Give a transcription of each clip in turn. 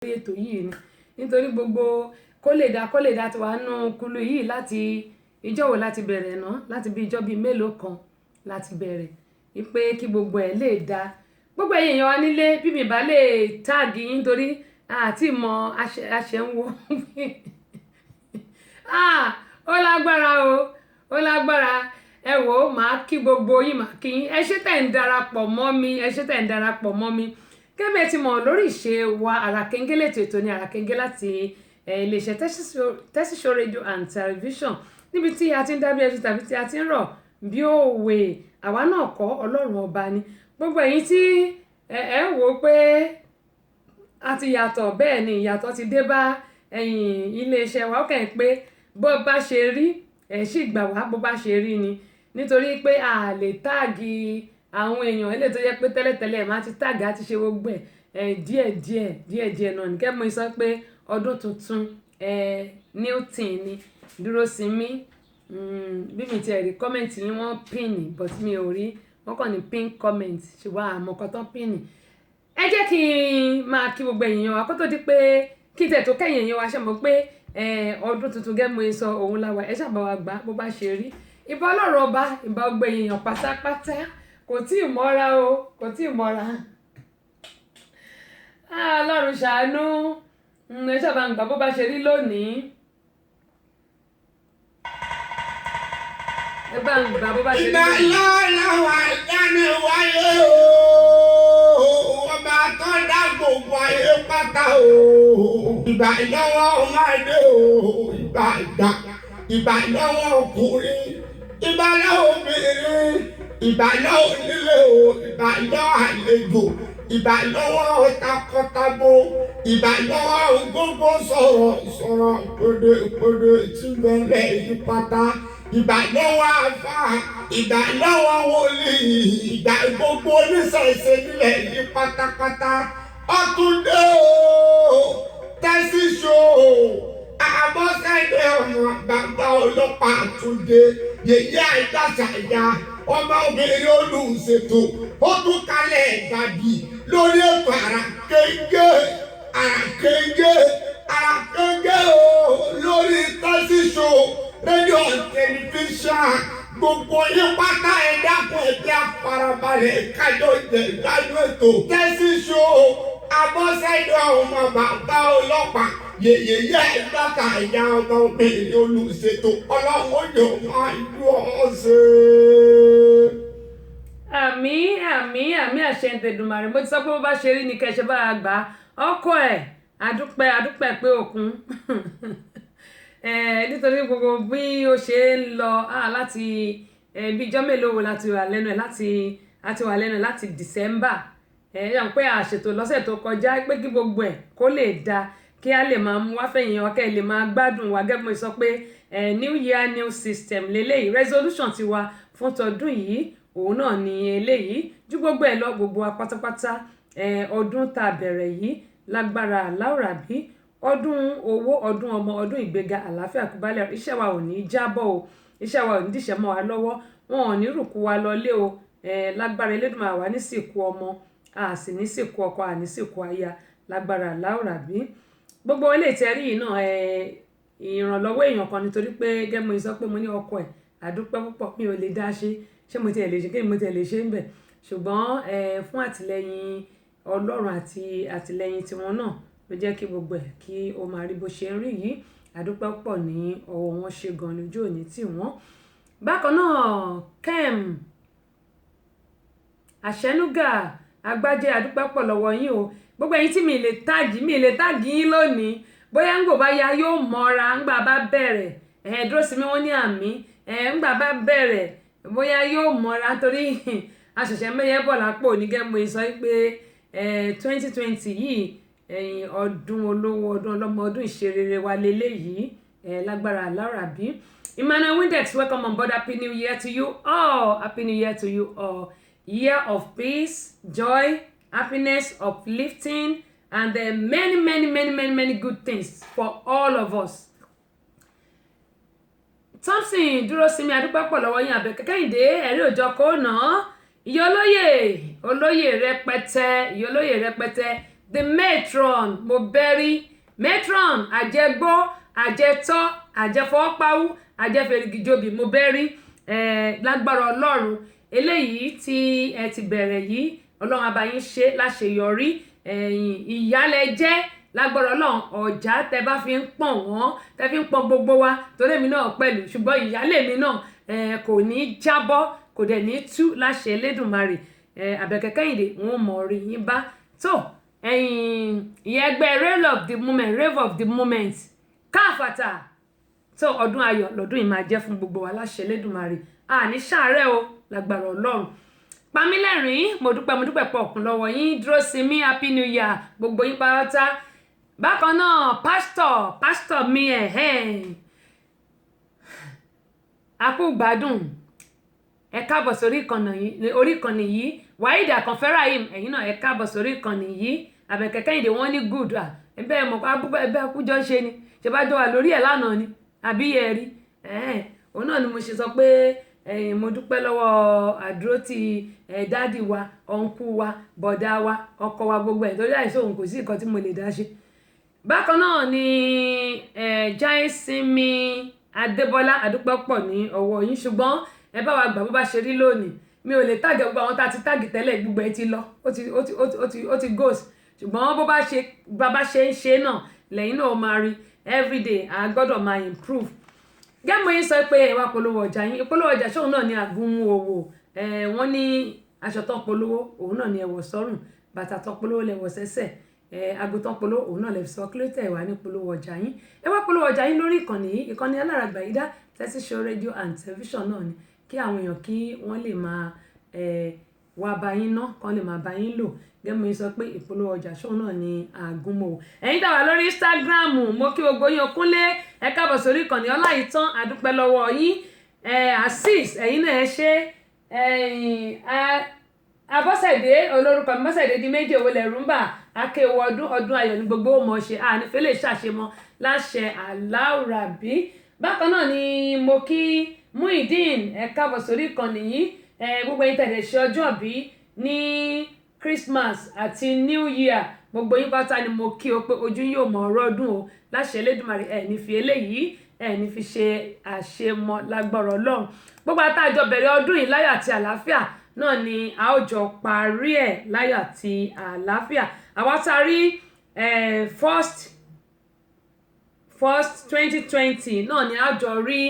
ètò yìí ni nítorí gbogbo kó lè dá ti wà nù kulu yìí láti ìjọ́ wo láti bẹ̀rẹ̀ náà láti bí ìjọ́ bíi mélòó kan láti bẹ̀rẹ̀ wípé kí gbogbo ẹ̀ lè dá gbogbo ẹ̀yin èèyàn wa nílé bí mi bá lè táàgì yín torí àti mọ àṣẹ ń wo ó lágbára ó lágbára ẹ wò ó máa kí gbogbo yín máa kí yín ẹ ṣé tẹ̀ ń darapọ̀ mọ́ mi kẹ́mi ti mọ̀ lórí ìṣe wa Àràkéńgé lètò ní Àràkéńgé láti iléeṣẹ́ Tẹ́síṣó rédíò and tẹlifíṣàn níbi tí a ti ń dábí ẹjú tàbí tí a ti ń rọ̀ bí òwe àwa náà kọ́ Ọlọ́run ọba ni gbogbo ẹ̀yin tí ẹ wò ó pé a ti yàtọ̀ bẹ́ẹ̀ ni ìyàtọ̀ ti dé bá iléeṣẹ́ wa ó kàn pé bó bá ṣe rí ẹ̀ sì gbà wá bó bá ṣe rí ni nítorí pé a lè táàgì àwọn èèyàn ilé tó yẹ pé tẹ́lẹ̀tẹ́lẹ̀ máa ti táàgì àti ṣe gbogbo ẹ̀ díẹ̀díẹ̀ náà nìkẹ́ mo sọ pé ọdún tuntun new thing ni dúró sí mi bí mi ti rí kọ́mẹ̀ntì yín wọ́n pin but mi ò rí wọ́n kàn ní pin comment ṣùgbọ́n àmọ́kọ́ tán pin ẹ jẹ́ kí n máa kí gbogbo èèyàn wa kó tó di pé kí tẹ̀ tó kẹ́yìn èèyàn wa ṣe mọ̀ pé ọdún tuntun gẹ́gẹ́ mo sọ òun láwa ẹ ṣàbá wa gbà bó bá ṣe rí ìbà Ọlọ́run ọba ìbà gbogbo èèyàn pátápátá kò tí ì mọ́ra kò tí ì mọ́ra Ọlọ́run ṣàánú ẹ ṣàbá ń gbà bó bá ṣe rí lónìí ẹ bá ń gbà bó bá ṣe rí lónìí. ìgbà lọ́wọ́ ìjánu wáyé ọba tó dá gbogbo ayé pátá ìgbà lọ́wọ́ ọmọdé ìgbà lọ́wọ́ ọkùnrin ìgbà lọ́wọ́ obìnrin ìgbà lọ́wọ́ onílé ìgbà lọ́wọ́ àlejò ìgbà lọ́wọ́ takọtabo ìgbà lọ́wọ́ gbogbo sọ̀rọ̀ pèdè tí bẹ̀rẹ̀ yí pátá ìgbà lọ́wọ́ àfà ìgbà lọ́wọ́ wòlíì ìgbà gbogbo oníṣẹ̀ṣe nílẹ̀ yí pátápátá ọ̀túndé Tẹ́síṣó Àbọ̀sẹ̀dé ọmọ bàbá ọlọ́pàá àtúndé yèyé àìdáṣàyà ọmọ obìnrin olùṣètò ó tún kalẹ̀ ìgbàdì lórí ètò Àràkéńgé lórí Tẹ́síṣó rédíò and tẹlifíṣàn gbogbo yín pátá ẹ dákun ẹgbẹ́ àfarabalẹ̀ kájọ jẹ ìdájọ́ ètò Tẹ́síṣó Àbọ̀sẹ̀dé ọmọ bàbá ọlọ́pàá yèyé ìgbàkà ìyá ọmọ obìnrin olùṣètò ọlọ́run yóò máa yọ ọ́ ṣe. àmín àṣẹ Èdùmàrè mo ti sọ pé bó bá ṣe rí ni kẹsẹ bá a gbà ọkọ ẹ adúpẹ́ pé òkun nítorí gbogbo bí ó ṣe ń lọ láti bí ijọ́ mélòó wo láti wà lẹ́nu ẹ̀ láti December yàn pé àṣètò lọ́sẹ̀ tó kọjá pé kí gbogbo ẹ̀ kó lè da kí a lè máa mú wá fẹ̀yìn wa kẹ́ ẹ lè máa gbádùn wa gẹ́gẹ́ bí mo sọ pé new year new system lélẹ́yìí resolution ti wa fún tọdún yìí òun náà ni eléyìí ju gbogbo ẹ̀ lọ gbogbo wa pátápátá ọdún tá a bẹ̀rẹ̀ yìí lágbára láwùrábí ọdún owó ọdún ọmọ ọdún ìgbéga àlàáfíà kúbálẹ̀ iṣẹ́ wa ò ní jábọ̀ o iṣẹ́ wa ò ní dìṣẹ́ mọ́ wa lọ́wọ́ wọn ò ní rùkú wa lọlé o lágbára Elédùmarè wa ní sìnkú ọmọ a sì ní sìnkú ọkọ a ní sìnkú aya lágbára láwùrábí gbogbo ilé ìtẹ́rí yìí náà ìrànlọ́wọ́ èèyàn kan nítorí pé gẹ́gẹ́ mo sọ pé mo ní ọkọ ẹ̀ àdúpẹ́ púpọ̀ mi ò lè dá ṣé mo tiẹ̀ lè ṣe kí mo tiẹ̀ lè ṣe ń bẹ̀ ṣùgbọ́n fún àtìlẹ́yìn Ọlọ́run àti àtìlẹ́yìn tiwọn náà ló jẹ́ kí gbogbo ẹ̀ kí ó máa rí bó ṣe ń rí yìí àdúpẹ́ púpọ̀ ní ọwọ́ wọn ṣe gan lójú òní tí wọ́n bákan náà Kem Àṣẹnúgà Agbájé àdúpẹ́ pọ̀ lọ́wọ́ yín o gbogbo ẹ̀yin tí mi lè táàgì yín lónìí bóyá ń gbò bá ya yóò mọ́ra ńgbà bá bẹ̀rẹ̀ dúró sí mi wọ́n ní àmì ńgbà bá bẹ̀rẹ̀ bóyá yóò mọ́ra torí àṣẹ̀ṣẹ̀ mẹ́yẹ bọ̀ lápò onígẹ́mọ sọ pé 2020 yìí ọdún olówó ọdún ọlọ́mọ ọdún ìṣerere wa lélẹ́yìí lágbára Láwùrábí Emmanuel Windex welcome on board. Happy New Year to you all. Happy New Year to you all. Year of peace, joy, happiness, uplifting, and many good things for all of us. Thompson dúró sí mi adúpẹ́ pọ̀ lọ́wọ́ yín Àbẹ̀kẹ́ Kẹ́hìndé ẹ̀rí òjò kò ná ìyá olóyè rẹpẹtẹ the matron mo bẹ́rí matron àjẹgbó àjẹtọ́ àjẹfọwọ́páwú àjẹfẹ̀rìgìjòbì mo bẹ́rí lágbára ọlọ́run eléyìí tí ẹ ti bẹ̀rẹ̀ yìí ọlọ́run á bá yín ṣe láṣeyọrí ìyálẹ̀ jẹ́ lágbára ọlọ́run ọ̀já tẹ bá fi ń pọ̀n wọ́n tẹ fi ń pọ̀n gbogbo wa torí èmi náà pẹ̀lú ṣùgbọ́n ìyálẹ̀ mi náà kò ní jábọ́ kò dẹ̀ ní tú láṣẹ Elédùmarè Àbẹ̀kẹ́ Kẹ́hìndé wọn mọ̀ rí yín bá tó ìyẹn ẹgbẹ́ rave of the moment káfàtà tó ọdún ayọ̀ lọ́dún yìí máa jẹ́ fún gbogbo wa láṣẹ Elédùmarè àní ṣàárẹ̀ o lágbára ọlọ́run Pamílẹ́rìn mo dúpẹ́ pọ̀ ọ̀kun lọ́wọ́ yín Dúróṣinmí happy new year gbogbo yín pátá bákan náà pásítọ̀ mi akú gbádùn ẹ káàbọ̀ sórí ìkànnì yìí Waheed Akànfẹ́ Rahim ẹ̀yin náà ẹ káàbọ̀ sórí ìkànnì yìí Àbẹ̀kẹ́ Kẹ́hìndé wọ́n ní good ẹ̀bẹ́ mọ̀ ẹ̀bẹ́ akújọ́ ṣe ni ṣe bá jọ wà lórí ẹ̀ lánàá ni àbí yẹ rí òun náà ni mo ṣe sọ pé mo dúpẹ́ lọ́wọ́ àdúrótì dáàdì wa ọ̀nkú wa bọ̀dá wa ọkọ wa gbogbo ẹ̀ torí àìsàn òun kò sí nǹkan tí mo lè dá ṣe. bákan náà ni Jáìsinmi Adébọ́lá àdúpẹ́ pọ̀ ní ọwọ́ yín ṣùgbọ́n ẹ bá wa gbà bó bá ṣe rí lónìí mi ò lè tàgẹ̀ gbogbo àwọn tá a ti tàgì tẹ́lẹ̀ gbogbo ẹ ti lọ ó ti ghost ṣùgbọ́n bó bá ṣe ń ṣe náà lẹ́yìn náà ó máa rí everyday a gbọ́dọ̀ máa improve gẹ́mọ̀ yín sọ pé ẹ̀wà polówó ọjà yín ìpolówó ọjà ṣóun náà ní àgúnmu òwò wọ́n ní aṣọ tán polówó òun náà ní ẹ̀wọ̀ sọ́rùn bàtà tán polówó lẹ̀wọ̀ sẹ́sẹ̀ aago tán polówó òun náà lè sọ kílótẹ̀ ẹ̀wà ní polówó ọjà yín ẹ̀wà polówó ọjà yín lórí ìkànnì Alárààgbàyídá Tẹ́tí Show rédíò and tẹlifíṣàn náà ni kí àwọn èèyàn kí wọ́n lè máa wá bá yín ná kán lè máa bá yín lò gẹ́gẹ́ bí sọ pé ìpolówó ọjà ṣóun náà ní àgúnmọ̀ ẹ̀yin tàwa lórí Instagram mo kí gbogbo yín Kúnlé ẹ káàbọ̀ sórí ìkànnì Ọláìtàn àdúpẹ́ lọ́wọ́ yín Azeez ẹ̀yin náà ẹ ṣe Abọ́sẹ̀dé olórúkọ mi Bọ́sẹ̀dé di méjì owó lẹ̀ rúmbà akéwọ ọdún ayọ̀ ní gbogbo ọmọ ṣe ànífẹ́ lè ṣàṣemọ láṣẹ aláwùrábí bákan náà ni mo kí Muideen ẹ káàbọ̀ sórí ìkànnì yìí gbogbo yín tẹ̀lé ṣe ọjọ́ bí ní Christmas àti New Year gbogbo yín pátá ni mo kí o pé ojú yóò mọ ọ̀rọ̀ ọdún o láṣẹ Elédùmarè ní fi eléyìí ní fi ṣe àṣemọ lágbára Ọlọ́run gbogbo àtàjọ bẹ̀rẹ̀ ọdún yìí láyọ̀ àti àlàáfíà náà ni a ó jọ parí ẹ̀ láyọ̀ àti àlàáfíà àwa tá a rí first 2020 náà ni a jọ rí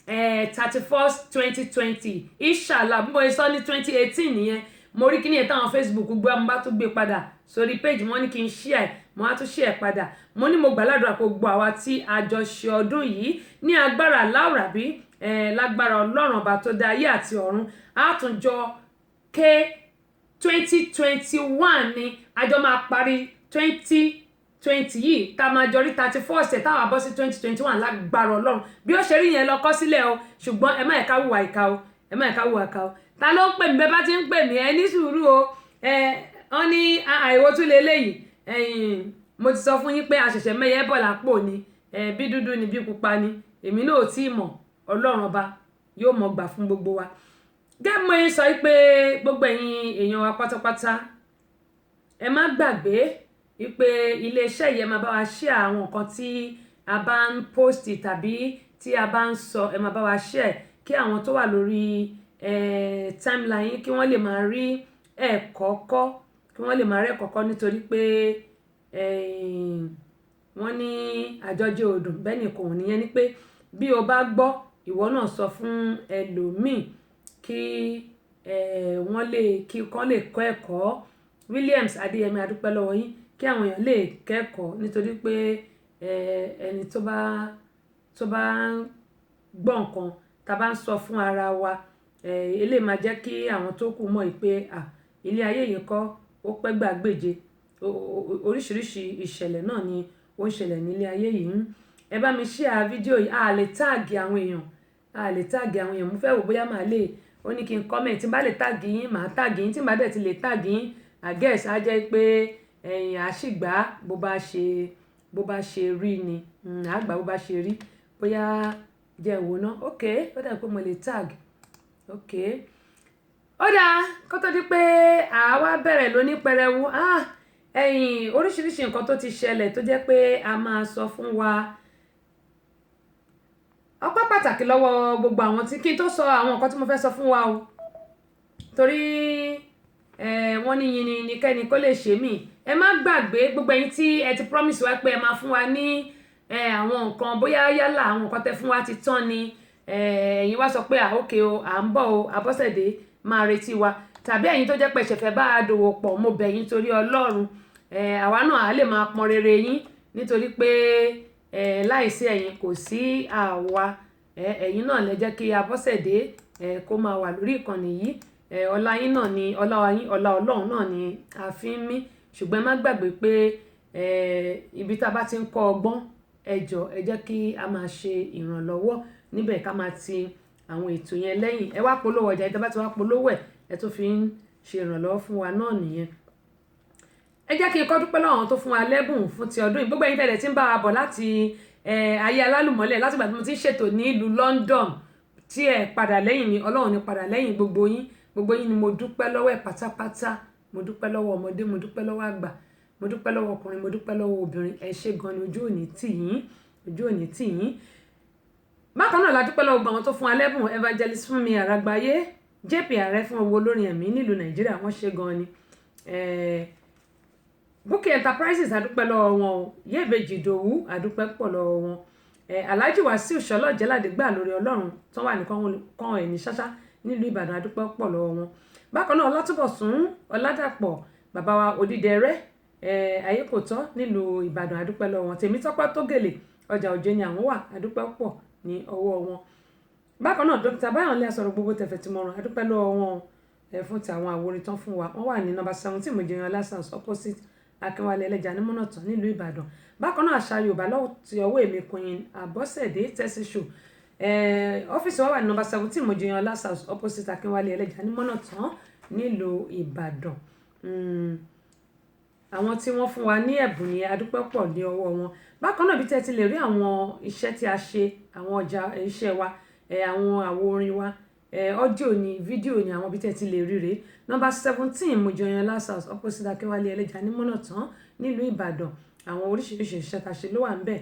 31st 2020 inshallah bí mo sọ ní 2018 nìyẹn mo rí kíní ẹ̀ táwọn Facebook gbé ọmọ bá tún gbé padà sórí page wọn ní kí n share mo á tún share padà mo ní mo gbàládùra kó gbọ́ àwa tí a jọ ṣe ọdún yìí ní agbára Aláwùrábí lágbára Ọlọ́run ọba tó dá ayé àti ọ̀run á tún jọ ké 2021 ni àjọ máa parí 2020 yìí tá a máa jọ rí 31st ẹ̀ táwọn abọ́ sí 2021 lágbára Ọlọ́run bí ó ṣe rí yẹn lọ kọ́ sílẹ̀ o ṣùgbọ́n ẹ má ẹ̀ka wùwà ìka o ẹ má ẹ̀ka wùwà ìka o ta ló ń pè mí bẹ́ẹ̀ bá ti ń pè mí ẹ ní sùúrù o wọ́n ní àìwò tún leléyìí mo ti sọ fún yín pé àṣẹ̀ṣẹ̀ mẹ́yẹ bọ̀ lápò ni bí dúdú ni bí pupa ni èmi náà ò tí ì mọ̀ Ọlọ́run ọba yóò mọ̀ gbà fún gbogbo wa gẹ́gẹ́ mo sọ pé gbogbo ẹ̀yin èèyàn wa pátápátá ẹ má gbàgbé wípé iléeṣẹ́ yìí ẹ máa bá wa share àwọn nǹkan tí a bá ń post tàbí tí a bá ń sọ ẹ máa bá wa share kí àwọn tó wà lórí timeline kí wọ́n lè máa rí ẹ̀kọ́ kọ́ kí wọ́n lè máa rí ẹ̀kọ́ kọ́ nítorí pé wọ́n ní àjọjẹ òdùn bẹ́ẹ̀ ni kò níyẹn ni pé bí o bá gbọ́ ìwọ náà sọ fún ẹlòmíì kí wọ́n lè kọ́ ẹ̀kọ́ Williams Adéyẹmí adúpẹ́ lọ́wọ́ yín kí àwọn èèyàn lè kẹ́kọ̀ọ́ nítorí pé ẹni tó bá gbọ́ nǹkan tá a bá ń sọ fún ara wa eléyìí máa jẹ́ kí àwọn tó kù mọ̀ pé ilé ayé yìí kọ́ ó pẹ́ gbàgbéje oríṣiríṣi ìṣẹ̀lẹ̀ náà ni ó ń ṣẹlẹ̀ nílé ayé yìí ẹ bá mi share fídíò yìí a lè táàgì àwọn èèyàn mo fẹ́ wò bóyá màá lè ó ní kí n comment tí n bá lè táàgì yín màá táàgì yín tí n bá dẹ̀ ti lè táàgì yín I guess á jẹ́ pé àṣìgbà bó bá ṣe rí ni àgbà bó bá ṣe rí bóyá jẹ́ ìwò náà ok ó dà pé mo lè tag ok ó dà kó tó di pé àwa bẹ̀rẹ̀ lóní pẹrẹwu oríṣiríṣi nǹkan tó ti ṣẹlẹ̀ tó jẹ́ pé a máa sọ fún wa. Ọpẹ́ pàtàkì lọ́wọ́ gbogbo àwọn tí kí n tó sọ àwọn nǹkan tí mo fẹ́ sọ fún wa o, torí wọ́n ní yin ni kẹ́ni kó lè ṣe mí. Ẹ má gbàgbé gbogbo ẹ̀yin tí ẹ ti promise wa pé ẹ máa fún wa ní àwọn nǹkan bóyá yálà àwọn nǹkan tẹ́ fún wa ti tán ni, ẹ̀yin wá sọ pé òkè o à ń bọ̀ o Abọ́sẹ̀dé máa retí wa, tàbí ẹ̀yin tó jẹ́ pé ṣẹ̀fẹ̀ bá a dòwò pọ̀ mo bẹ̀ yín torí Ọlọ́run, àwa náà á lè máa pọn rere yín nítorí pé láìsí ẹ̀yin kò sí àwa, ẹ̀yin náà lẹ jẹ́ kí Abọ́sẹ̀dé kó máa wà lórí ìkànnì yìí, ọlá yín náà ni ọlá yín, ọlá Ọlọ́run náà ni a fi ń mí. Ṣùgbọ́n ẹ má gbàgbé pé ibi tá a bá ti ń kọ́ ọgbọ́n ẹ jẹ́ kí a máa ṣe ìrànlọ́wọ́ níbẹ̀, ká máa ti àwọn ètò yẹn lẹ́yìn. Ẹ wá polówó ọjà, ìjọba ti wá polówó ẹ tó fi ń ṣe ìrànlọ́wọ́ fún wa náà nìyẹn. Ẹ jẹ́ kí n kọ́ dúpẹ́ lọ́wọ́ àwọn tó fún wa lẹ́bùn fún ti ọdún yìí. Gbogbo ẹ̀yin tẹ́lẹ̀ tí ń bá wa bọ̀ láti ayé alálùmọ́lẹ̀ láti ìgbà tí mo ti ń ṣètò ní ìlú London tí ẹ padà lẹ́yìn mi, Ọlọ́run ní padà lẹ́yìn gbogbo yín ni mo dúpẹ́ lọ́wọ́ ẹ̀ pátápátá. Mo dúpẹ́ lọ́wọ́ ọmọdé, mo dúpẹ́ lọ́wọ́ àgbà, mo dúpẹ́ lọ́wọ́ ọkùnrin, mo dúpẹ́ lọ́wọ́ obìnrin. Ẹ ṣé gan ni, ojú òní tì yín. Bákan náà la dúpẹ́ lọ́wọ́ àwọn tó fún wa lẹ́bùn. Evangelist Fúnmi Àràgbáyé, JP Ààrẹ fún owó olórin ẹ̀mí nílùú Nàìjíríà, wọ́n ṣé gan ni. Bukky Enterprises àdúpẹ́ lọ́wọ́ wọn o, Yéèbejì Ìdòwú àdúpẹ́ pọ̀ lọ́wọ́ wọn. Alhaji Wasiu Ṣọlọ́jẹ́ládé gbà lórí Ọlọ́run tó wà ní kan ẹ̀ní ṣáṣá nílùú Ìbàdàn, àdúpẹ́ pọ̀ lọ́wọ́ wọn. Bákan náà Ọlátúbọ̀sún Ọládàpọ̀ bàbá wa Odídẹrẹ́ Ayékòtọ́ nílùú Ìbàdàn, àdúpẹ́ lọ́wọ́ wọn. Tèmítọ́pẹ́ Tógèlè ọjà Òjé ni àwọn wà, àdúpẹ́ pọ̀ ní ọwọ́ wọn. Bákan náà Dr. Báyọ̀nlé Asọ̀rọ̀ gbogbo tẹ̀fẹ̀ tí mo ràn, àdúpẹ́ lọ́wọ́ wọn fún ti àwọn àwòrán tán fún wa. Wọ́n wà ní number 17 Mojiyan Lasans opposite Akínwálé Ẹlẹ́ja ní Mọ́nàtán nílùú Ìbàdàn. Bákan náà àṣà Yorùbá lọ́wọ́ ti ọwọ́ èmi Queen Abọ́sẹ̀dé Tẹ́sí Show. Ọ́fíìsì wa wà ní number 17 Mojiyan Lasans opposite Akínwálé Ẹlẹ́ja ní Mọ́nàtán nílùú Ìbàdàn. Àwọn tí wọ́n fún wa ní ẹ̀bùn ni àdúpẹ́ pọ̀ ní ọwọ́ wọn. Bákan náà bí tẹ́ ti lè rí àwọn iṣẹ́ tí a ṣe, àwọn ọjà iṣẹ́ wa, àwọn àwo orin wa, ọ́díò ni, fídíò ni, àwọn bí tẹ́ ti lè rí rèé. Number 17 Mojiyan Lasans opposite Akínwálé Ẹlẹ́ja ní Mọ́nàtán nílùú Ìbàdàn. Àwọn oríṣiríṣi iṣẹ́ tá a ṣe ló wà ńbẹ̀.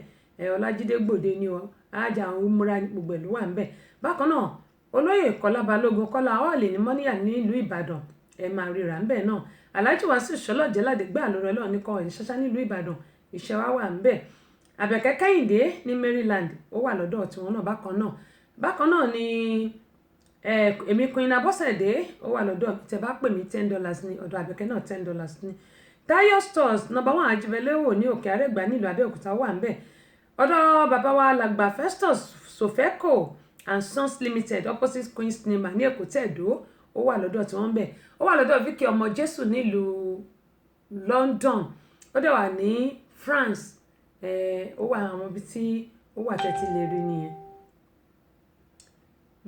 Ọlájídé Gbòde ni o, ajá àwọn ìmúra gbogbo ló wà ńbẹ̀. Bákan náà olóyè Kọ́lá Balógun Kọ́lá Hall ní Mọ́níyà nílùú Ìbàdàn, ẹ máa ríra ńbẹ̀ náà. Alhaji Wasiu Ṣọlọ́jẹ́ládé gbà lórí Ọlọ́run ní kan ẹ̀ní ṣáṣá nílùú Ìbàdàn, iṣẹ́ wa wà ńbẹ̀. Àbẹ̀kẹ́ Kẹ́hìndé ní Maryland, ó wà lọ́dọ̀ tiwọn náà bákan náà ni èmi Queen Abọ́sẹ̀dé, ó wà lọ́dọ̀ tẹ́ bá pè mí $10 ní ọ̀dọ̀ Àbẹ̀kẹ́ náà $10 ní. Tayo Stores number 1 Ajíbẹ́lẹ́wò ní Òkè Àrẹ́gbá nílùú Abẹ́òkúta wà ńbẹ̀. Ọ̀dọ̀ bàbá wa làgbà Festus Sofeco and Sons Limited opposite Queen Cinema ní Èkó Tẹ̀dó, ó wà lọ́dọ̀ tí wọ́n ń bẹ̀. Ó wà lọ́dọ̀ Vicky ọmọ Jésù nílùú London, ó dẹ̀ wà ní France, ó wà àwọn ibi tí ó wà tẹ́tí lè rí nìyẹn.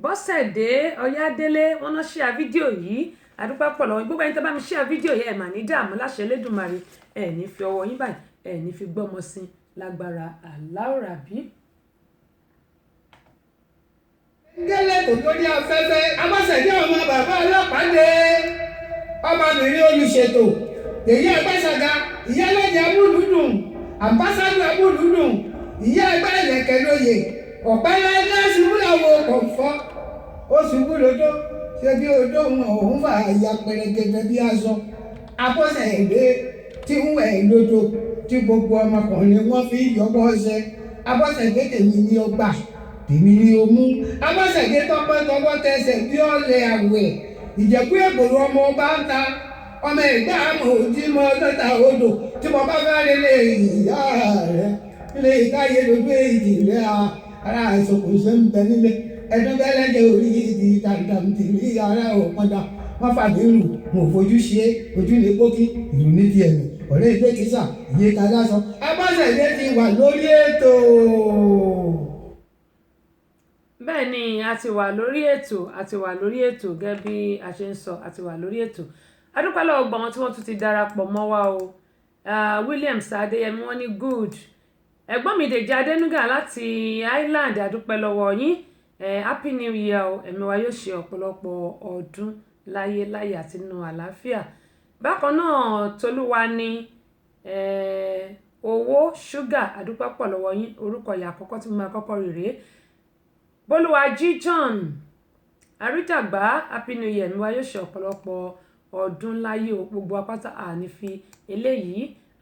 Bọ́sẹ̀dé Ọyádélé wọ́n náà ṣíà fídíò yìí, àdúpẹ́ pọ̀ lọ́wọ́ gbogbo ẹni tó bá mi ṣíà fídíò yìí, ẹ̀ mà ní dààmú láṣẹ Elédùmarè, ẹ̀ ní fi ọwọ́ yín báyìí, ẹ̀ ní fi gbọ́mọ sí lágbára Aláùrábí. Gẹ́lẹ́ kò tó ní afẹ́fẹ́, Abọ́sẹ̀dé ọmọ bàbá ọlọ́pàá dé. Ọmọbìnrin olùṣètò, èyí ẹgbẹ́sàgà, ìyá lẹ́yìn amúlùdùn, àmbásádù amúlùdùn, ìyá ẹgbẹ́ ìlẹ̀kẹ̀ lóye, ọ̀pẹ́lẹ́ ẹgbẹ́ ṣubú làwọn kò fọ́. Ó ṣubú lójó, ṣe bí odó òun fà ya pẹrẹgẹdẹ bí aṣọ. Abọ́sẹ̀dé tí ń wẹ̀ lójó, tí gbogbo ọmọkùnrin wọn fi yọbọ ṣe. Abọ́sẹ̀dé tèmi ni ó gbà, tèmi ni ó mú. Abọ́sẹ̀dé tọpẹ́tọpẹ́ tẹsẹ̀ bí ọ̀lẹ àwẹ̀. Ìjẹ̀bú ègbòrò ọmọ ọba ń ta, ọmọ ìgbà àmọ̀ òjì mọ́ lọ́ta odò, tí mo bá fẹ́ rí lè ìyá rẹ̀ nílé ìkáyé lójú èjì rẹ̀ ara àìsòkò ṣe ń bẹ nílé ẹdún bẹ́lẹ́dẹ̀ orí ìdí tàǹtàm tìrí ara òpọ̀dà wọ́n fàbí rù mo fojú ṣe ojú ní pókí ìlú ní ti ẹ̀mí ọ̀rẹ́ ilé kìsà iye ká lásán. Abọ́sẹ̀dé ti wà lórí ètò. Bẹ́ẹ̀ ni a ti wà lórí ètò gẹ́gẹ́ bí a ṣe ń sọ, a ti wà lórí ètò. Adúpẹ́ lọ́wọ́ gbogbo àwọn tí wọ́n tún ti darapọ̀ mọ́ wa o. Williams Adéyẹmí wọ́n ní good. Ẹ̀gbọ́n mi Dèjì Adénúgà láti Ireland, adúpẹ́ lọ́wọ́ yín. Happy New Year o, ẹ̀mí wa yóò ṣe ọ̀pọ̀lọpọ̀ ọdún láyé àti nínú àlàáfíà. Bákan náà Tolúwa ní owó ṣúgà àdúpẹ́ pọ̀ lọ́wọ́ yín, orúkọ ìyá àkọ́kọ́ tí mo máa kọ́kọ́ rí rèé. Bólúwàjí John àríjàgbá happy new year, mi wá yóò ṣe ọ̀pọ̀lọpọ̀ ọdún láyé o, gbogbo apáta àní fi eléyìí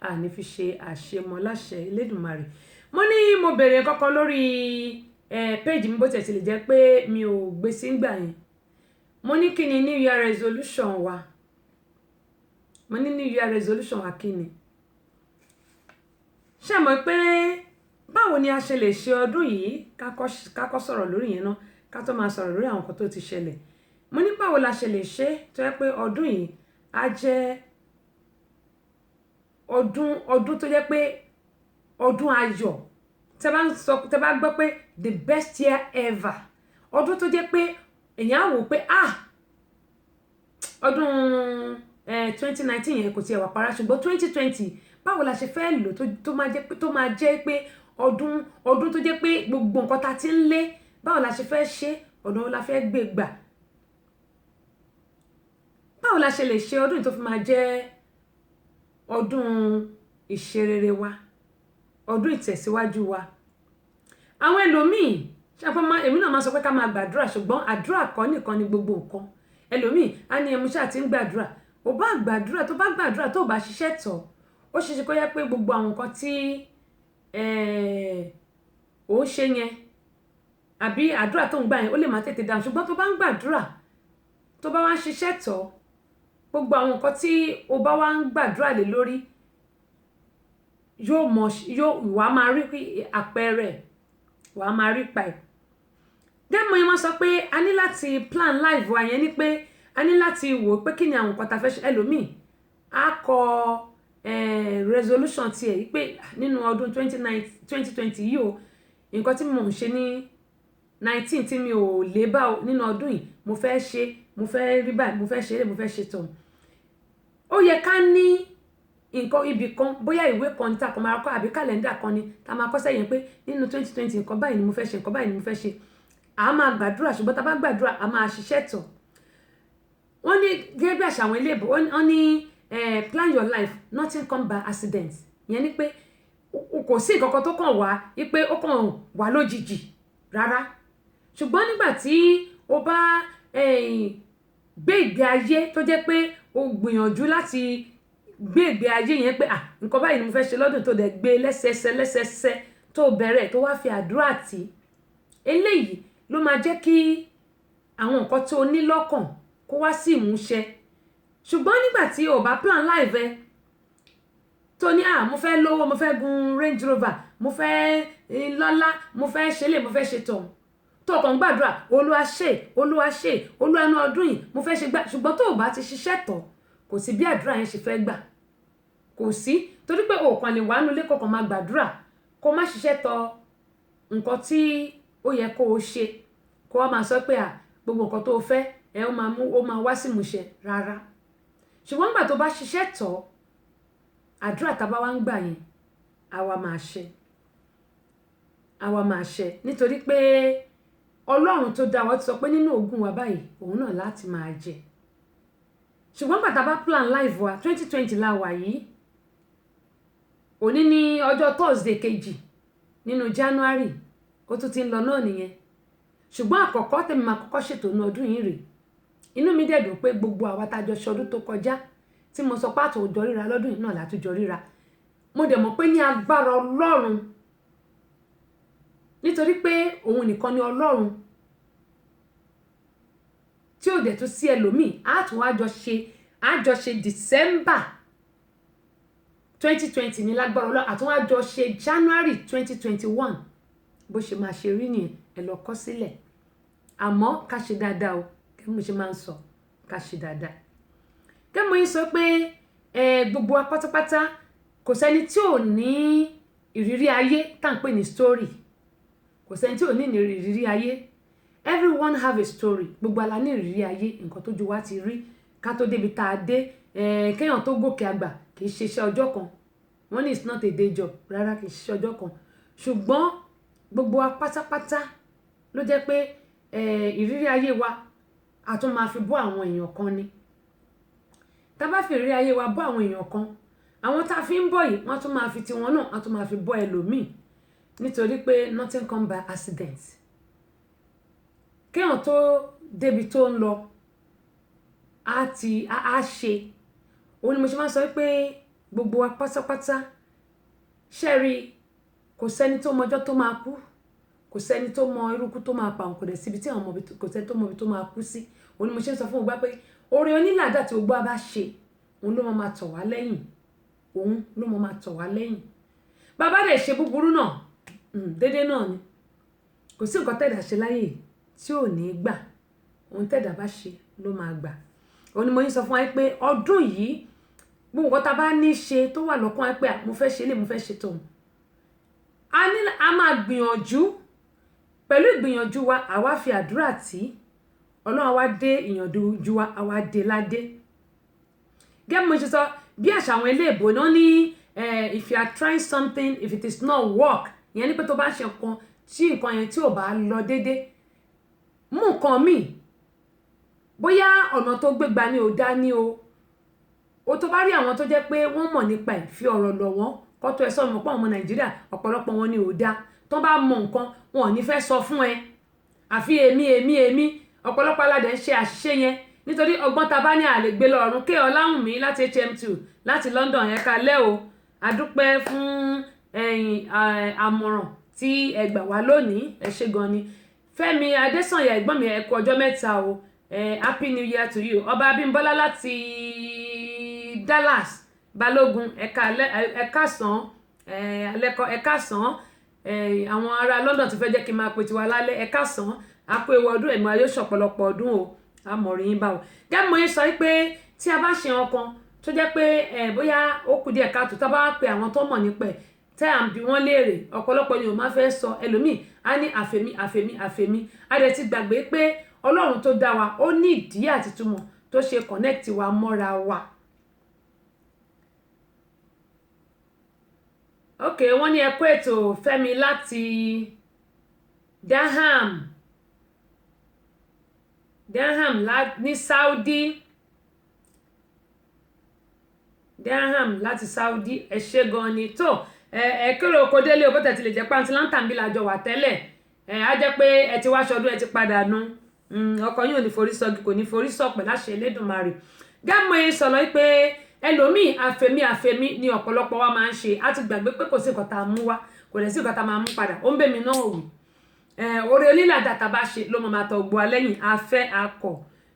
àní fi ṣe àṣemọ láṣẹ Elédùmarè. Mo ní mo bèrè kọ́kọ́ lórí page mi bó tẹ̀ ti lè jẹ́ pé mi ò gbé sí ngbà yẹn. Mo ní kí ni new year resolution wa, mo ní new year resolution wa kí ni. Ṣé mọ̀ pé báwo ni a ṣe lè ṣe ọdún yìí, kákọ́ sọ̀rọ̀ lórí yẹn náà ká tó máa sọ̀rọ̀ lórí àwọn nǹkan tó ti ṣẹlẹ̀. Mo ní báwo la ṣe lè ṣe tó yẹ pé ọdún yìí á jẹ́ ọdún tó jẹ́ pé ọdún ayọ̀. Tẹ́ bá gbọ́ pé the best year ever, ọdún tó jẹ́ pé èèyàn á wò pé ọdún 2019 yẹn kò tiẹ̀ wà para, ṣùgbọ́n 2020 báwo la ṣe fẹ́ lò tó máa jẹ́ pé ọdún tó jẹ́ pé gbogbo nǹkan ta ti ń lé, báwo la ṣe fẹ́ ṣe, ọ̀nà wo la fẹ́ gbé gbà, báwo la ṣe lè ṣe ọdún yìí tó fi máa jẹ́ ọdún ìṣerere wa, ọdún ìtẹ̀síwájú wa. Àwọn ẹlòmíì èmi náà máa sọ pé ká máa gbàdúrà, ṣùgbọ́n àdúrà kọ́ nìkan ni gbogbo nǹkan. Ẹlòmíì á ní ẹmu ṣáà ti ń gbàdúrà, tó bá gbàdúrà tó bá ṣiṣẹ́ tọ̀, ó ṣeéṣe kó yẹ pé gbogbo àwọn nǹkan tí ó ń ṣe yẹn àbí àdúrà tó ń gbà yẹn ó lè má tètè dáhùn, ṣùgbọ́n tó bá ń gbàdúrà tó bá wá ń ṣiṣẹ́ tọ̀, gbogbo àwọn nǹkan tí ó bá wá ń gbàdúrà lé lórí wàá máa rí àpẹẹrẹ, wàá máa rí pa ẹ̀. Dẹ́mọ̀ yẹn wọ́n sọ pé a ní láti plan life wa yẹn, ni pé a ní láti wò pé kí ni àwọn nǹkan ta fẹ́ ṣe. Ẹlòmíì á kọ resolution tiẹ̀ yìí pé nínú ọdún 2020 yìí o, nǹkan tí mo ń ṣe ní 19 tí mi ò lè bá nínú ọdún yìí mo fẹ́ ṣe, mo fẹ́ rí báyìí, mo fẹ́ ṣe eré, mo fẹ́ ṣe tọ̀. Ó yẹ ká ní nǹkan ibì kan, bóyá ìwé kan ní ta kan máa kọ́ àbí kàlẹ́ndà kan ni ta máa kọ́ sẹ́yìn pé nínú 2020 nǹkan báyìí ni mo fẹ́ ṣe, nǹkan báyìí ni mo fẹ́ ṣe. A máa gbàdúrà, ṣùgbọ́n ta bá gbàdúrà a máa ṣiṣẹ́ tọ̀. Wọ́n ní gẹ́gẹ́ bí àṣà àwọn eléèbó, wọ́n ní plan your life, nothing come by accident. Ìyẹn ni pé kò sí nǹkan kan tó kàn wá wípé ó kàn wá lójijì rárá. Ṣùgbọ́n nígbà tí o bá gbé ìgbé ayé tó jẹ́ pé o gbìyànjú láti gbé ìgbé ayé yẹn pé nǹkan báyìí ni mo fẹ́ ṣe lọ́dún, tó dẹ̀ gbé lẹ́sẹẹsẹ tó bẹ̀rẹ̀ tó wá fi àdúrà tì, eléyìí ló máa jẹ́ kí àwọn nǹkan tó ní lọ́kàn kó wá sí ìmúṣẹ. Ṣùgbọ́n nígbà tí o bá plan life ẹ tó ní mo fẹ́ lówó, mo fẹ́ gun Range Rover, mo fẹ́ lọ́lá, mo fẹ́ ṣe lè, mo fẹ́ ṣe tọ̀, tó kàn gbàdúrà Olúwa ṣe Olúwa ní ọdún yìí mo fẹ́ ṣe gbà, ṣùgbọ́n tó bá ti ṣiṣẹ́ tọ̀ kò sí bí àdúrà yẹn ṣe fẹ́ gbà, kò sí, torí pé òkan lè wà nulẹ̀ kọ̀ọ̀kan máa gbàdúrà kó má ṣiṣẹ́ tọ̀ nǹkan tí ó yẹ kó o ṣe, kó wá máa sọ pé gbogbo nǹkan tó o fẹ́ ó máa wá sí ìmúṣẹ rárá. Ṣùgbọ́n nígbà tó bá ṣiṣẹ́ tọ̀, àdúrà tá bá wá ń gbà yẹn àwa máa ṣẹ, nítorí pé Ọlọ́run tó dá wa ti sọ pé nínú ogún wa báyìí òun náà láti máa jẹ. Ṣùgbọ́n nígbà tá bá plan life wa 2020 la wà yìí, òní ní ọjọ́ Thursday kejì nínú January, ó tún ti ń lọ náà nìyẹn. Ṣùgbọ́n àkọ́kọ́ tèmi máa kọ́kọ́ ṣètò ní ọdún yìí rèé. Inú mi dẹ̀ dùn pé gbogbo àwa tá jọ ṣọdún tó kọjá tí mo sọ pé àtòjọ ríra lọ́dún yìí náà látòjọ ríra. Mo dẹ̀ mọ̀ pé ní agbára Ọlọ́run, nítorí pé òun nìkan ni Ọlọ́run tí ò dẹ̀ tún sí ẹlòmíì, àjọṣe December 2020 ní lágbára Ọlọ́run, àtúnwájọṣe January 2021. Bó ṣe máa ṣe rí nìyẹn, ẹ lọ kọ sílẹ̀. Àmọ́ ká ṣe dáadáa o, kí mo ṣe máa ń sọ, ká ṣe dáadáa. Kí mo yín sọ pé gbogbo wa pátápátá kò sẹ́ni tí ò ní ìrírí ayé tá à ń pè ní story, kò sẹ́ni tí ò ní ìrírí ayé. Everyone have a story. Gbogbo ala ní ìrírí ayé, nǹkan tójú wa ti rí ká tó débi tá a dé. Kéèyàn tó gòkè àgbà kì í ṣe iṣẹ́ ọjọ́ kan. Wọ́n ní it's not a day job, rárá kì í ṣe ọjọ́ kan. Ṣùgbọ́n gbogbo wa pátápátá ló jẹ́ pé ìrírí ayé wa a tún máa fi bọ́ àwọn èèyàn kan ni. Tá bá fi ìrírí ayé wa bọ́ àwọn èèyàn kan, àwọn tá a fi ń bọ̀ yìí wọ́n tún máa fi tiwọn náà wọ́n tún máa fi bọ́ ẹlòmíì nítorí pé nothing come by accident kéèyàn tó débi tó ń lọ á ṣe òun ni mo ṣe máa ń sọ pé gbogbo wa pátápátá ṣẹ́rí kò sẹ́ni tó mọjọ́ tó máa kú kò sẹ́ni tó mọ irúkú tó máa pa òun kò dẹ̀ síbi tí àwọn kò sẹ́ni tó mọ ibi tó máa kú sí òun ni mo ṣe ń sọ fún gbogbo pé oore onílàdà tí gbogbo wa bá ṣe òun ló máa tọ̀ wá lẹ́yìn òun ló máa tọ̀ wá lẹ́yìn bàbá rẹ̀ ṣe búburú náà déédéé náà ni kò sí nǹkan tẹ̀dá ṣe láyè tí ò ní gbà òun tẹ̀dá bá ṣe ló máa gbà òun ni mo yín sọ fún wa pé ọdún yìí gbogbo nǹkan tá a bá ní ṣe tó wà lọ́kàn wa pé mo fẹ́ ṣe lè mo fẹ́ ṣe tòun a máa gbìyànjú pẹ̀lú ìgbìyànjú wa àwa fi àdúrà tí Ọlọ́run wá dé ìyànjú wa àwa dé ládé gẹ́gẹ́ mo ṣe sọ bí àṣà àwọn eléèbó náà ní if you are trying something if it is not work ìyẹn ní pé tó bá ṣe nǹkan tí nǹkan yẹn tí ò bá lọ déédé mú nǹkan míì bóyá ọ̀nà tó gbégbá ni ò dá ní o tó bá rí àwọn tó jẹ́ pé wọ́n mọ̀ nípa ẹ̀ fi ọ̀rọ̀ lọ̀ wọ́n kọ́tọ́ ẹ sọ́nù pọ̀ ọmọ Nàìjíríà ọ̀pọ̀lọpọ̀ wọn ni ò dá tó bá mọ nǹkan wọn ò ní fẹ́ sọ fún ẹ àfi èmi ọ̀pọ̀lọpọ̀ aládẹ ń ṣe àṣìṣe yẹn nítorí ọgbọ́n ta bá ní àlè gbé lọ́rùn kí Ọláwùnmí láti HM2 láti London yẹn kalẹ́ o adúpẹ́ fún àmọ̀ràn tí ẹ gbà wá lónìí ẹ ṣé gan ni Fẹ́mi Adésànyà ẹ̀gbọ́n mi ẹ kú ọjọ́ mẹ́ta o happy new year to you ọba Abímbọ́lá láti Dallas Balógun ẹ̀kásán ẹ̀kásán àwọn ará London ti fẹ́ jẹ́ kí n máa pè tiwa lálẹ́ ẹ̀kásán àpò ewu ọdún ẹ̀mí ayé ṣọ̀pọ̀lọpọ̀ ọdún o àmọ̀rin yín bá o gẹ́gẹ́ mo yín sọ pé tí a bá ṣe ọkàn tó jẹ́ pé bóyá ó kù díẹ̀ káàtó tá a bá pe àwọn tó mọ̀ nípa ẹ̀ tẹ́ à ń bi wọ́n léèrè ọ̀pọ̀lọpọ̀ ni ò máa fẹ́ sọ ẹlòmíì á ní àfẹ̀mí a dẹ̀ ti gbàgbé pé Ọlọ́run tó dá wa ó ní ìdí àti túmọ̀ tó ṣe connect wa mọ́ra wa. ok wọ́n ní ẹ kú ètò Fẹ́mi láti Durham ní Saudi Durham láti Saudi ẹ ṣé gan ni tó ẹ kéré oko délé o bó tẹ̀ ti lè jẹ́ pàǹtí láǹtàǹbí làjọ wà tẹ́lẹ̀ á jẹ́ pé ẹ ti wáṣọ ọdún ẹ ti padà nu ọkọ yín ò ní forí sọgi kò ní forí sọpẹ̀ láṣẹ Elédùmarè gámọ̀ yẹn sọ̀rọ̀ pé ẹlòmíì àfẹ̀mí ni ọ̀pọ̀lọpọ̀ wa máa ń ṣe á ti gbàgbé pé kò sí nǹkan tá a mú wá kò lè sí nǹkan tá a máa mú padà ó ń bẹ̀ mí náà wù oore onílàdà tá a bá ṣe ló máa tọ gbọ́ alẹ́yìn afẹ́ akọ̀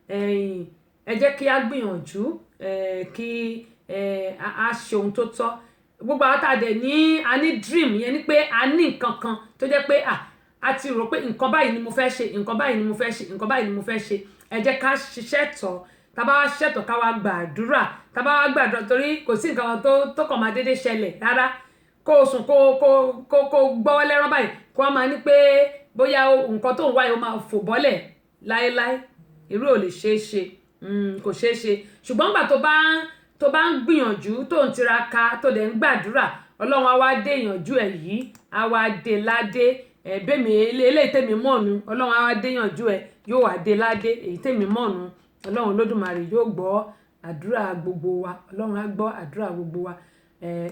ẹ jẹ́ kí a gbìyànjú kí a ṣe ohun tó tọ́ gbogbo àwọn tá a dẹ̀ ní a ní dream yẹn ni pé a ní nǹkan kan tó jẹ́ pé a ti rò pé nǹkan báyìí ni mo fẹ́ ṣe nǹkan báyìí ni mo fẹ́ ṣe nǹkan báyìí ni mo fẹ́ ṣe ẹ jẹ́ ká ṣiṣẹ́ tọ̀ tá bá wá ṣiṣẹ́ tọ̀ ká wá gbàdúrà tá bá wá gbàdúrà torí kò sí nǹkan tó kàn máa déédéé ṣẹlẹ̀ rárá kó o sùn kó gbọ́wọ́ lẹ́rán báyìí kó wọ́n máa ní pé bóyá nǹkan tó ń wáyé ó máa fò bọ́lẹ̀ láéláé irú ò lè ṣeé ṣe kò ṣeé ṣe ṣùgbọ́n gbà tó bá ń gbìyànjú tó ń tiraka tó dẹ̀ ń gbàdúrà Ọlọ́run á wá dé ìyànjú ẹ̀ yìí á wá dé ládé bẹ́ẹ̀mi eléyìí tèmi mọ̀ọ́nù Ọlọ́run á wá dé ìyànjú ẹ̀ yóò wá dé ládé èyí tèmi mọ̀ọ́nù Ọlọ́run Olódùmarè yóò gbọ́ àdúrà gbogbo wa Ọlọ́run á gbọ́ àdúrà gbogbo wa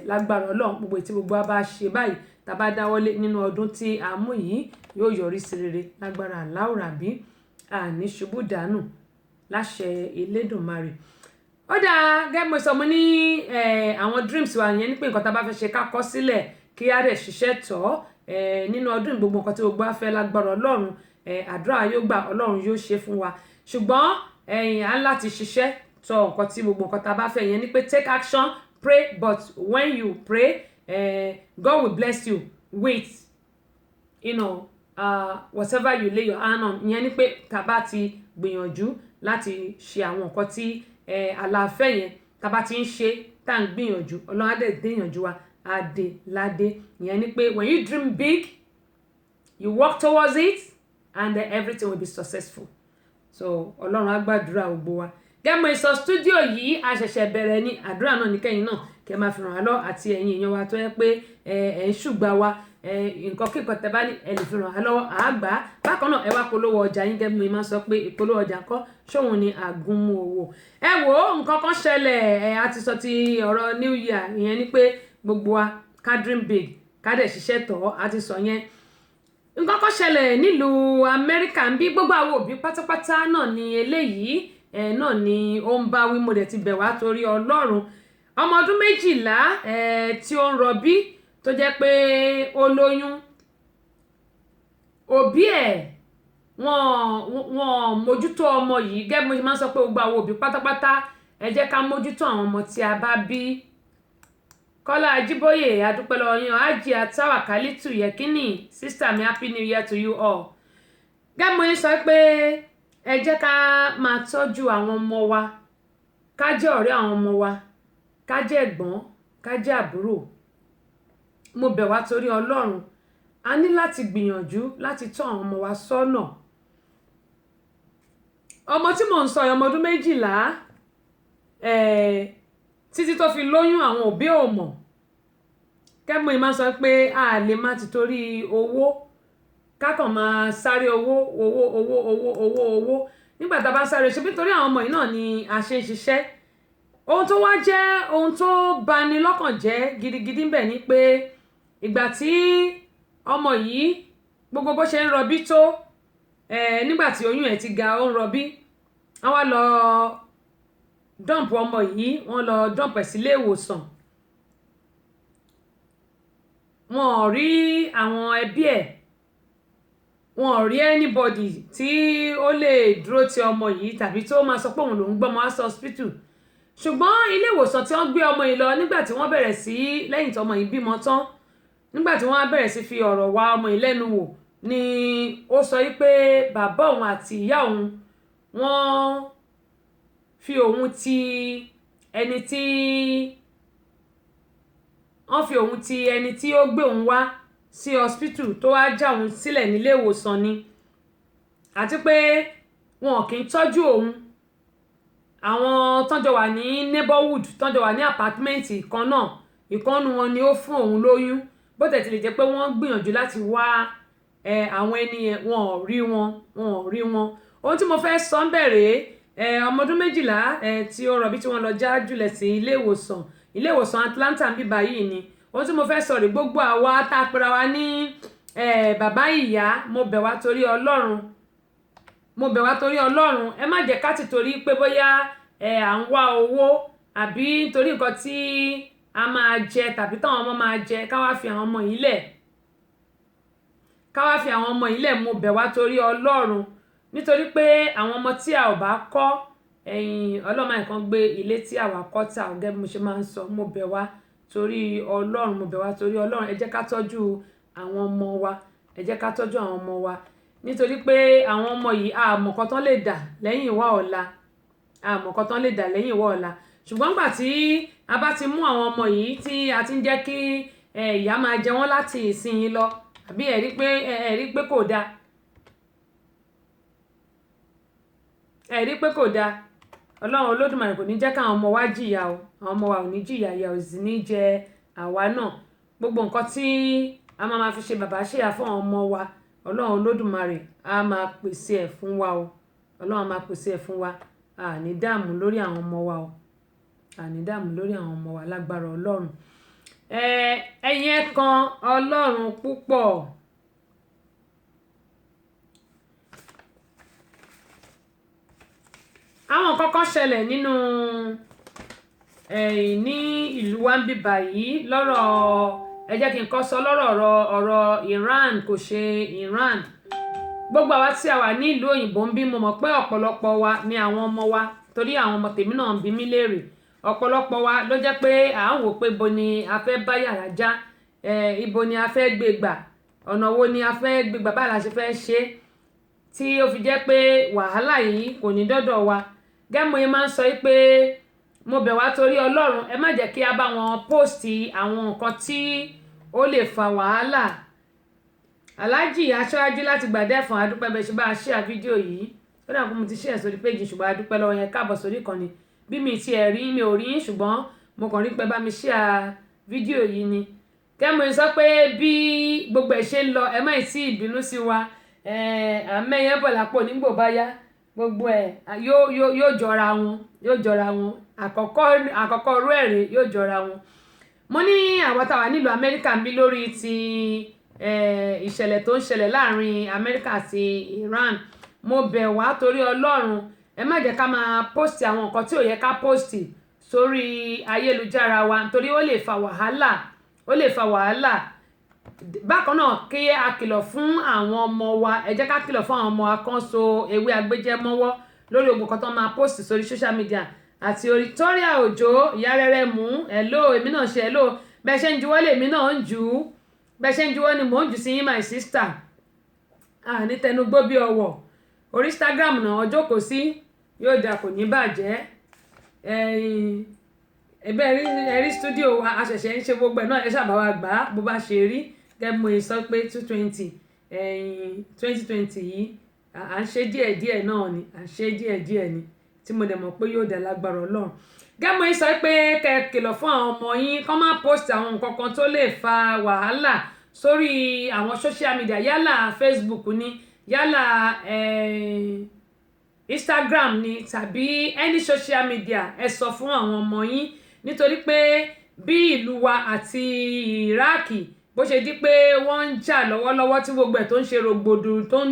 lágbára Ọlọ́run gbogbo tí gbogbo wa bá ṣe báyìí tá a bá dáwọ́lé nínú ọdún tí a mú yìí yóò yọrí sí rere lágbára Aláwùrábí àní ṣubú dànù láṣẹ Elédùmarè ó dáa gẹ́gẹ́ mo sọ mo ní àwọn dreams wa yẹn ní pé nǹkan tá a bá fẹ́ ṣe ká kọ sílẹ̀ kí á rẹ̀ ṣiṣẹ́ tọ̀ nínú ọdún gbogbo nǹkan tí gbogbo á fẹ́ lágbára Ọlọ́run àdúrà yóò gbà Ọlọ́run yóò ṣe fún wa ṣùgbọ́n à ń láti ṣiṣẹ́ tọ̀ nǹkan tí gbogbo nǹkan tá a bá fẹ́ yẹn ní pé take action pray but when you pray God will bless you with whatever you lay your hand on ìyẹn ni pé tá a bá ti gbìyànjú láti ṣe àwọn nǹkan tí àlàáfẹ́ yẹn tá a bá ti ń ṣe tá à ń gbìyànjú Ọlọ́run á dẹ̀ gbìyànjú wa á dé ládé ìyẹn ni pé when you dream big you work towards it and then everything will be successful so Ọlọ́run á gbàdúrà gbogbo wa gẹ́mọ̀ ìsọ stúdíò yìí a ṣẹ̀ṣẹ̀ bẹ̀rẹ̀ ní àdúrà náà ní kẹ́yìn náà kẹ́ máa fi ràn án lọ àti ẹ̀yin èèyàn wa tó yẹ pé ẹ̀ ń ṣùgbà wa nǹkan kíkan tẹ́ bá ní ẹ lè fi ràn á lọ́wọ́ àgbà bákan náà ẹ wá polówó ọjà yín gẹ́gẹ́ bí mo máa sọ pé ìpolówó ọjà kọ́ ṣóhun ni àgúnmu owó. ẹ wò ó nǹkan kan ṣẹlẹ̀ a ti sọ ti ọ̀rọ̀ new year ìyẹn ni pé gbogbo wa ká dream big ká dẹ̀ ṣiṣẹ́ tọ̀ a ti sọ yẹn. nǹkan kan ṣẹlẹ̀ nílùú Amẹ́ríkà ń bí gbogbo àwọn òbí pátápátá náà ni eléyìí náà ni ó ń bá wí mo dẹ̀ ti bẹ̀ wá torí Ọlọ́run ọmọ ọdún 12 tí ó ń rọbí tó jẹ́ pé ó lóyún òbí ẹ̀ wọ́n mójútó ọmọ yìí gẹ́gẹ́ bí mo máa ń sọ pé gbogbo àwọn òbí pátápátá ẹ jẹ́ ká mójútó àwọn ọmọ tí a bá bí. Kọ́lá Ajíbóyè adúpẹ́ lọ́wọ́ yín Ájì Àtàwàkálítù Yẹ̀kínì sister mi happy new year to you all. gẹ́gẹ́ bí mo sọ pé ẹ jẹ́ ká máa tọ́jú àwọn ọmọ wa ká jẹ́ ọ̀rẹ́ àwọn ọmọ wa ká jẹ́ ẹ̀gbọ́n ká jẹ́ àbúrò. mo bẹ̀ wá torí Ọlọ́run a ní láti gbìyànjú láti tọ́ àwọn ọmọ wa sọ́nà. ọmọ tí mò ń sọ ọmọ ọdún 12 títí tó fi lóyún àwọn òbí ò mọ̀ kẹ́mọ̀ ìmá sọ pé a lè má ti torí owó kákan máa sáré owó nígbà tá a bá sáré ṣe nítorí àwọn ọmọ yìí náà ni a ṣe ń ṣiṣẹ́. ohun tó wá jẹ́ ohun tó bani lọ́kàn jẹ́ gidigidi ń bẹ ni pé ìgbà tí ọmọ yìí gbogbo bó ṣe ń rọbí tó nígbà tí oyún ẹ̀ ti ga ó ń rọbí wọ́n wá lọ dọ́ǹpù ọmọ yìí wọ́n lọ dọ́ǹpù ẹ̀ sílé ìwòsàn wọn ò rí àwọn ẹbí ẹ̀ wọn ò rí anybody tí ó lè dúró ti ọmọ yìí tàbí tó máa sọ pé òun lòún gbọ́mọ wá sí hospital. ṣùgbọ́n ilé ìwòsàn tí wọ́n gbé ọmọ yìí lọ nígbà tí wọ́n bẹ̀rẹ̀ sí lẹ́yìn tí ọmọ yìí bímọ tán nígbà tí wọ́n bẹ̀rẹ̀ sí fi ọ̀rọ̀ wá ọmọ yìí lẹ́nu wò ni ó sọ pé bàbá òun àti ìyá òun wọ́n fi òun ti ẹni tí ó gbé òun wá sí hospital tó wá já òun sílẹ̀ nílé ìwòsàn ni àti pé wọn kì í tọ́jú òun. àwọn tọ́jọ wà ní neighborhood tọ́jọ wà ní apartment kan náà ìkànnù wọn ni ó fún òun lóyún bó tẹ̀ ti lè jẹ́ pé wọ́n gbìyànjú láti wá àwọn ẹni yẹn wọn ò rí wọn. ohun tí mo fẹ́ sọ ń bẹ̀rẹ̀ ọmọ ọdún 12 tí ó rọbí tí wọ́n lọ já jùlẹ̀ sí ilé ìwòsàn Atlanta ń bíbá yìí ni. ohun tí mo fẹ́ sọ rè gbogbo àwa tá a pera wa ní bàbá ìyá mo bẹ̀ wá torí Ọlọ́run ẹ má jẹ́ ká ti torí pé bóyá à ń wá owó àbí torí nǹkan tí a máa jẹ tàbí táwọn ọmọ máa jẹ ká wá fi àwọn ọmọ yìí lẹ̀ mo bẹ̀ wá torí Ọlọ́run nítorí pé àwọn ọmọ tí a ò bá kọ́ ọlọ́mọ nǹkan gbé ilé tí àwa kọ́ tà gẹ́gẹ́ bí mo ṣe máa ń sọ mo bẹ̀ wá torí Ọlọ́run ẹ jẹ́ ká tọ́jú àwọn ọmọ wa nítorí pé àwọn ọmọ yìí àmọ̀kan tán lè dà lẹ́yìn ìwà ọ̀la ṣùgbọ́n nígbà tí a bá ti mú àwọn ọmọ yìí tí a ti ń jẹ́ kí ìyà máa jẹ wọ́n láti ìsinyìí lọ àbí ẹ rí pé kò dáa Ọlọ́run Olódùmarè kò ní jẹ́ káwọn ọmọ wa jìyà o àwọn ọmọ wa ò ní jìyà ìyà ò sì ní jẹ àwa náà gbogbo nǹkan tí a máa fi ṣe bàbá ṣèyà fún àwọn ọmọ wa Ọlọ́run Olódùmarè a máa pèsè ẹ̀ fún wa o Ọlọ́run a máa pèsè ẹ̀ fún wa àní dààmú lórí àwọn ọmọ wa lágbára Ọlọ́run. ẹ̀yin ẹ kan Ọlọ́run púpọ̀. àwọn nǹkan kan ṣẹlẹ̀ nínú ní ìlú wa ń bíbà yìí lọ́rọ̀ ẹ jẹ́ kí n kọ́ sọ ọ̀rọ̀ Iran kò ṣe Iran. gbogbo àwa tí a wà ní ìlú òyìnbó ń bí mo mọ̀ pé ọ̀pọ̀lọpọ̀ wa ni àwọn ọmọ wa torí àwọn ọmọ tèmi náà ń bí mí léèrè ọ̀pọ̀lọpọ̀ wa ló jẹ́ pé à ń wò pé ibo ni a fẹ́ bá yàrá já ibo ni a fẹ́ gbé gbà ọ̀nà wo ni a fẹ́ gbé gbà báyìí la ṣe fẹ́ ṣe tí ó fi jẹ́ pé wàhálà yìí kò ní dọ́dọ̀ wa. gẹ́mọ̀ yẹn máa ń sọ pé mo bẹ̀ wá torí Ọlọ́run ẹ má jẹ́ kí a bá wọn póòstì àwọn nǹkan tí ó lè fa wàhálà. Aláàjì Aṣáájú láti Gbàdẹ́fọ̀n adúpẹ́ bẹ́ẹ̀ ṣe bá a share fídíò yìí ó dà kó mo ti share sórí péjì ṣùgbọ́n adúpẹ́ lọ́wọ́ yẹn káàbọ̀ sórí ìkànnì bí mi ti ẹ̀ rí mi ò rí ṣùgbọ́n mo kàn rí pé bá mi share fídíò yìí ni kẹ́mi sọ pé bí gbogbo ẹ̀ ṣe ń lọ ẹ má sí ìbínú sí wa àmẹ́yẹ bọ̀ lápò nígbò bá yá gbogbo ẹ̀ yóò jọra wọn àkọ́kọ́ rú ẹ̀rẹ́ yóò jọra wọn. mo ní àwọn táwa nílùú Amẹ́ríkà ń bí lórí ti ìṣẹ̀lẹ̀ tó ń ṣẹlẹ̀ láàrin Amẹ́ríkà àti Iran. mo bẹ̀ wá torí Ọlọ́run ẹ má jẹ́ ká máa post àwọn nǹkan tí ò yẹ ká post sórí ayélujára wa nítorí ó lè fa wàhálà. bákan náà kí a kìlọ̀ fún àwọn ọmọ wa ẹ jẹ́ ká kìlọ̀ fún àwọn ọmọ wa kan so ewé agbéjẹ́ mọ́wọ́ lórí ogun kan tó máa post sórí social media. àti orí Toria Òjó ìyá rẹ̀rẹ̀ mú hello èmi náà ṣe hello bẹ́ẹ̀ ṣe ń juwọ́ lèmi náà ń jù ú bẹ́ẹ̀ ṣe ń juwọ́ ni mò ń jù sí yín my sister ní tẹnugbó bí ọwọ́ orí Instagram náà ọjọ́ kò sí yóò dà kò ní bàjẹ́ ẹ̀bẹ̀ ẹ̀rí studio wa àṣẹ̀ṣẹ̀ ń ṣe gbogbo ẹ̀ náà ẹ ṣàbá wa gbà á bó bá ṣe rí gẹ́gẹ́ mo sọ pé 2020 yìí à ń ṣe díẹ̀díẹ̀ náà ni tí mo dẹ̀ mọ̀ pé yóò dá lágbára Ọlọ́run. gẹ́gẹ́ mo sọ pé kẹ́ kìlọ̀ fún àwọn ọmọ yín kọ́ máa post àwọn nǹkan kan tó lè fa wàhálà sórí àwọn social media yálà Facebook ni yálà Instagram ni tàbí any social media ẹ sọ fún àwọn ọmọ yín nítorí pé bí ìlú wa àti Iraki bó ṣe di pé wọ́n ń jà lọ́wọ́lọ́wọ́ tí gbogbo ẹ̀ tó ń ṣe rògbòdù tó ń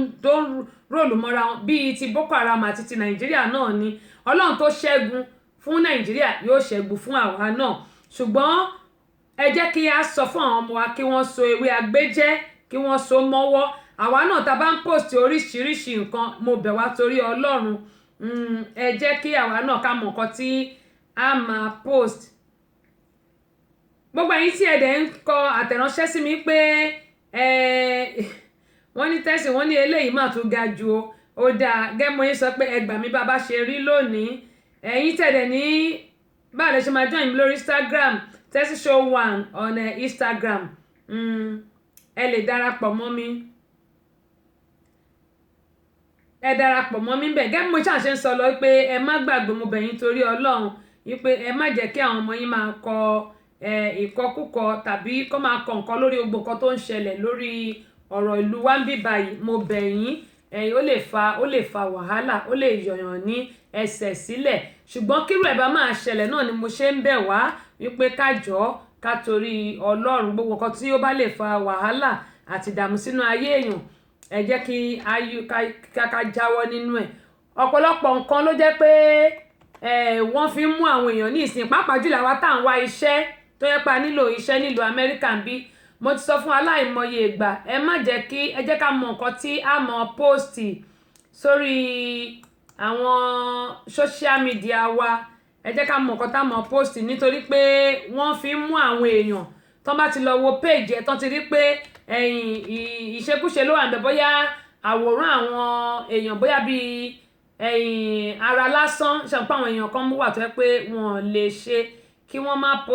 ròlù mọ́ra wọn bíi ti Boko Haram àti ti Nàìjíríà náà ni Ọlọ́run tó ṣẹ́gun fún Nàìjíríà yóò ṣẹ́gun fún àwa náà ṣùgbọ́n ẹ jẹ́ kí a sọ fún àwọn ọmọ wa kí wọ́n so ewé agbéjẹ́ kí wọ́n so mọ́wọ́ àwa náà tá a bá ń post oríṣiríṣi nǹkan mo bẹ̀ wá torí Ọlọ́run ẹ jẹ́ kí àwa náà ká mọ̀ nǹkan tí a máa post. gbogbo ẹ̀yin tí ẹ dẹ̀ ń kọ àtẹ̀ránṣẹ́ sí mi pé wọ́n ní tẹ́sí wọ́n ní eléyìí mà tún ga ju ó dáa gẹ́mọ̀ yín sọ pé ẹ gbà mí bàbá ṣe rí lónìí ẹ̀yin tẹ̀dẹ̀ ní báà lè ṣe máa join mi lórí Instagram Tessy Show 1 on Instagram ẹ lè darapọ̀ mọ́ mi bẹ́ẹ̀ gẹ́gẹ́ mo ṣàṣẹ ń sọ lọ pé ẹ má gbàgbé mo bẹ̀ yín torí Ọlọ́run wípé ẹ má jẹ́ kí àwọn ọmọ yín máa kọ ìkọkúkọ tàbí kó máa kọ nǹkan lórí gbogbo nǹkan tó ń ṣẹlẹ̀ lórí ọ̀rọ̀ ìlú wa ń bí báyìí mo bẹ̀ yín ó lè fa wàhálà ó lè yọ̀yàn ní ẹsẹ̀ sílẹ̀ ṣùgbọ́n kírú ẹ̀ bá máa ṣẹlẹ̀ náà ni mo ṣe ń bẹ̀ wá wípé ká torí Ọlọ́run gbogbo nǹkan tí ó bá lè fa wàhálà àti ìdààmú sínú ayé èèyàn ẹ jẹ́ kí ká jáwọ́ nínú ẹ̀. ọ̀pọ̀lọpọ̀ nǹkan ló jẹ́ pé wọ́n fi ń mú àwọn èèyàn ní ìsìn pàápàá jùlọ àwa tá à ń wá iṣẹ́ tó yẹ pa nílò iṣẹ́ nílùú Amẹ́ríkà ń bí mo ti sọ fún aláìmọye ìgbà ẹ jẹ́ ká mọ nǹkan tí a mọ post sórí àwọn social media wa ẹ jẹ́ ká mọ nǹkan tá a mọ post nítorí pé wọ́n fi ń mú àwọn èèyàn tó bá ti lọ wo page ẹ̀ tó ti rí pé ìṣekúṣe ló wà níbẹ̀ bóyá àwòrán àwọn èèyàn bóyá bíi ara lásán ṣàpá àwọn èèyàn kan wà tó yẹ pé wọ́n lè ṣe kí wọ́n má